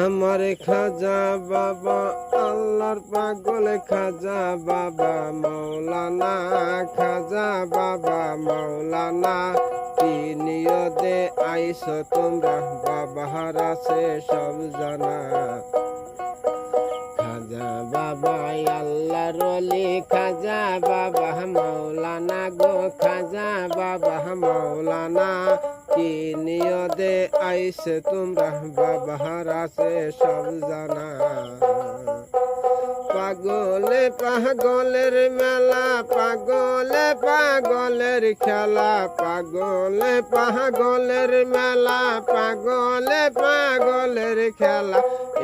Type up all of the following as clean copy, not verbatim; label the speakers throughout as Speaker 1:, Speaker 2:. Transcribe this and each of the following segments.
Speaker 1: আমার খাজা বাবা আল্লাহর পাগল খাজা বাবা মৌলানা, খাজা বাবা মৌলানা। কি নিয়তে আইছো তোমরা বাবার আছে সব জানা। খাজা বাবা আল্লাহর ওলি, খাজা বাবা মৌলানা গো, খাজা বাবা মৌলানা। কি নিয়তে আইছে তোমরা বাবার আছে সব জানা। পাগলে পাগলের মেলা, পাগলে পাগলের খেলা, পাগলে পাগলের মেলা, পাগলে পাগলের খেলা।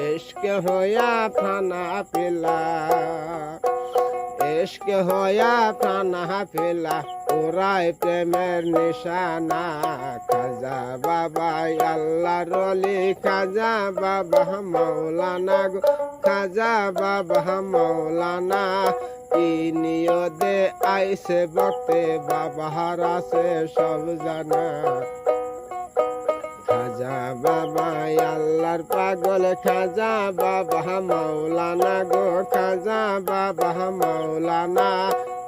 Speaker 1: ইশক হইয়া ফানা পিলা, ইশক হইয়া ফানা পিলা, ওরাই প্রেমের নিশানা। খাজা বাবা আল্লাহর ওলি, খাজা বাবা মৌলানা গো, খাজা বাবা মৌলানা। কি নিয়তে আইছে বক্তে বাবার আছে সব জানা। খাজা বাবা আল্লাহর পাগল, খাজা বাবা মৌলানা গো, খাজা বাবা মৌলানা।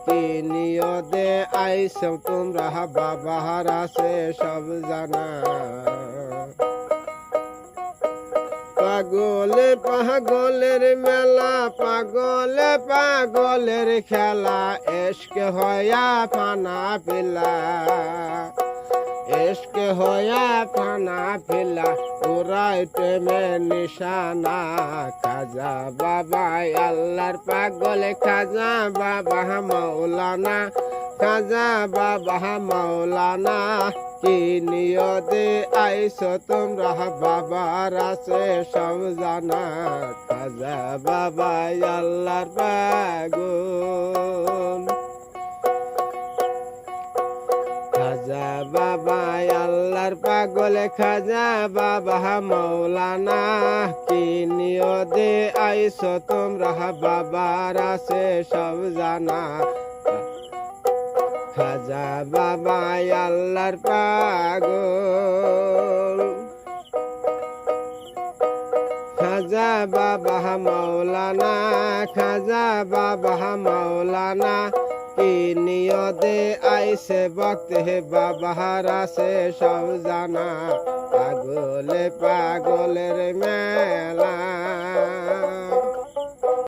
Speaker 1: কি নিয়তে আইছো তোমরা বাবার আছে সব জানা। পাগলে পাগলের মেলা, পাগলে পাগলের খেলা, ইশক হইয়া ফানা পিলা, ইশক হইয়া ফানা পিলা, ওরাই প্রেমের নিশানা। খাজা বাবা আল্লাহর পাগল, খাজা বাবা মৌলানা, খাজা বাবা মৌলানা। কি নিয়তে আইছো তোমরা বাবার আছে সব জানা। খাজা বাবা আল্লাহর পাগল, খাজা বাবা আল্লাহর পাগল, খাজা বাবা মৌলানা। কি নিয়তে আইছো তোমরা বাবার আছে সব জানা। খাজা বাবা আল্লাহর পাগল, খাজা বাবা মৌলানা, খাজা বাবা মৌলানা। কি নিয়তে আইছে বক্তে বাবার আছে সব জানা। পাগলে পাগলের মেলা।